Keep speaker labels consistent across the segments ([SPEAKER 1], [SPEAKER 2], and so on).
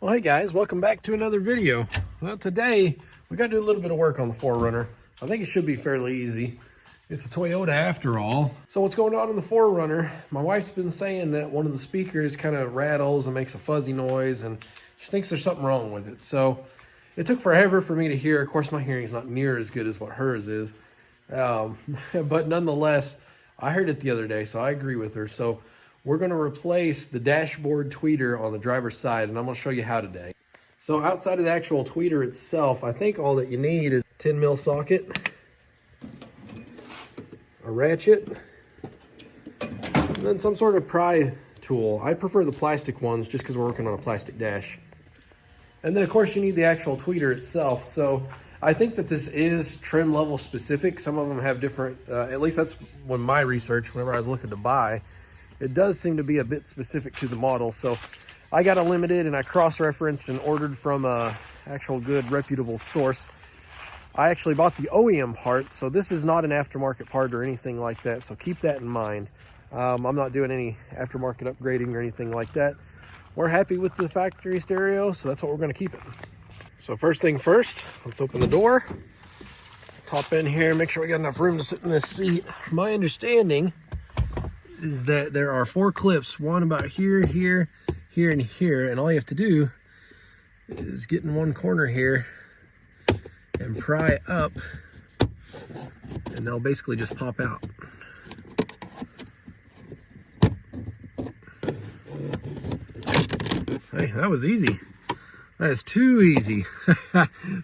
[SPEAKER 1] Well, hey guys, welcome back to another video. Well, today we got to do a little bit of work on the 4Runner. I think it should be fairly easy. It's a Toyota after all. So what's going on in the 4Runner? My wife's been saying that one of the speakers kind of rattles and makes a fuzzy noise, and she thinks there's something wrong with it. So it took forever for me to hear. Of course, my hearing is not near as good as what hers is. But nonetheless, I heard it the other day, so I agree with her. So we're going to replace the dashboard tweeter on the driver's side, and I'm going to show you how today. So outside of the actual tweeter itself, I think all that you need is a 10 mil socket, a ratchet, and then some sort of pry tool. I prefer the plastic ones just because we're working on a plastic dash. And then of course you need the actual tweeter itself. So I think that this is trim level specific. Some of them have different, at least that's when my research, whenever I was looking to buy, it does seem to be a bit specific to the model. So I got a limited and I cross-referenced and ordered from a actual good reputable source. I actually bought the OEM part, so this is not an aftermarket part or anything like that. So keep that in mind. I'm not doing any aftermarket upgrading or anything like that. We're happy with the factory stereo, so that's what we're going to keep it. So first thing first, let's open the door. Let's hop in here and make sure we got enough room to sit in this seat. My understanding is that there are 4 clips, one about here, here, here, and here, and all you have to do is get in one corner here and pry up, and they'll basically just pop out. Hey, that was easy. That is too easy.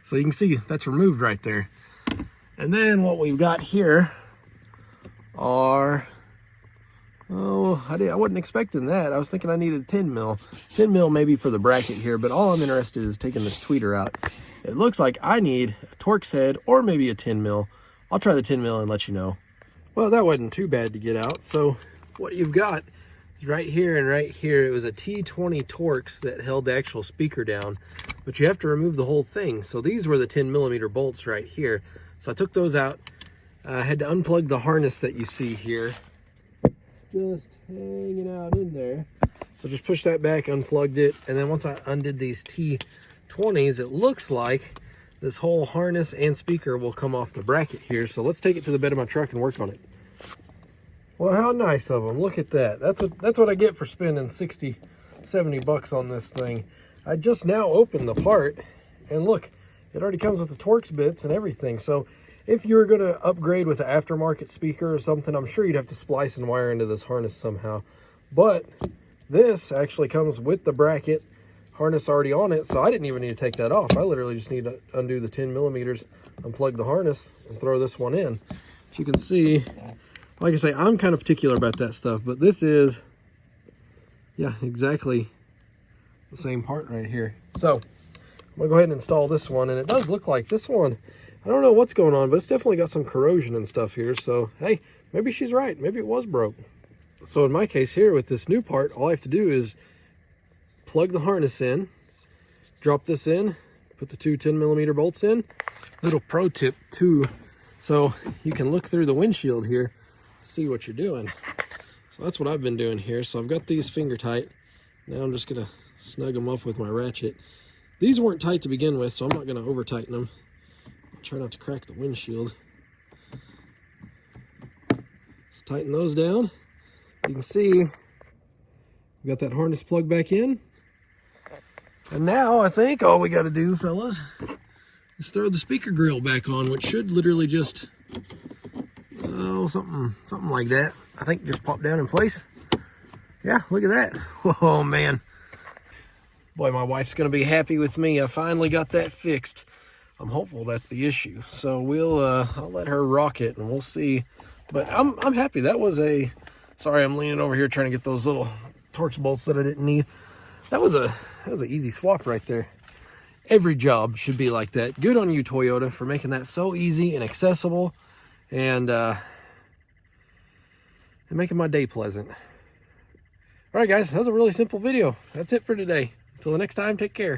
[SPEAKER 1] So you can see that's removed right there. And then what we've got here are, I wasn't expecting that. I was thinking I needed 10 mil. 10 mil maybe for the bracket here, but all I'm interested in is taking this tweeter out. It looks like I need a Torx head or maybe a 10 mil. I'll try the 10 mil and let you know. Well, that wasn't too bad to get out. So what you've got is right here and right here. It was a T20 Torx that held the actual speaker down, but you have to remove the whole thing. So these were the 10 millimeter bolts right here. So I took those out. I had to unplug the harness that you see here. Just hanging out in there. So just push that back, unplugged it, and then once I undid these T20s, it looks like this whole harness and speaker will come off the bracket here. So let's take it to the bed of my truck and work on it. Well, how nice of them. Look at that. That's what I get for spending 60, 70 bucks on this thing. I just now opened the part, and look, it already comes with the Torx bits and everything. So if you were going to upgrade with an aftermarket speaker or something, I'm sure you'd have to splice and wire into this harness somehow. But this actually comes with the bracket harness already on it, so I didn't even need to take that off. I literally just need to undo the 10 millimeters, unplug the harness, and throw this one in. As you can see, like I say, I'm kind of particular about that stuff, but this is, yeah, exactly the same part right here. So I'm gonna go ahead and install this one, and it does look like this one, I don't know what's going on, but it's definitely got some corrosion and stuff here. So, hey, maybe she's right. Maybe it was broke. So in my case here with this new part, all I have to do is plug the harness in, drop this in, put the two 10 millimeter bolts in. Little pro tip too, so you can look through the windshield here, see what you're doing. So that's what I've been doing here. So I've got these finger tight. Now I'm just gonna snug them up with my ratchet. These weren't tight to begin with, so I'm not gonna over tighten them. Try not to crack the windshield. So tighten those down. You can see we got that harness plugged back in. And now I think all we got to do, fellas, is throw the speaker grill back on, which should literally just, something like that. I think just pop down in place. Yeah, look at that. Oh man. Boy, my wife's going to be happy with me. I finally got that fixed. I'm hopeful that's the issue. So I'll let her rock it and we'll see. But I'm happy. That was sorry, I'm leaning over here trying to get those little Torx bolts that I didn't need. That was an easy swap right there. Every job should be like that. Good on you, Toyota, for making that so easy and accessible and making my day pleasant. All right, guys, that was a really simple video. That's it for today. Until the next time, take care.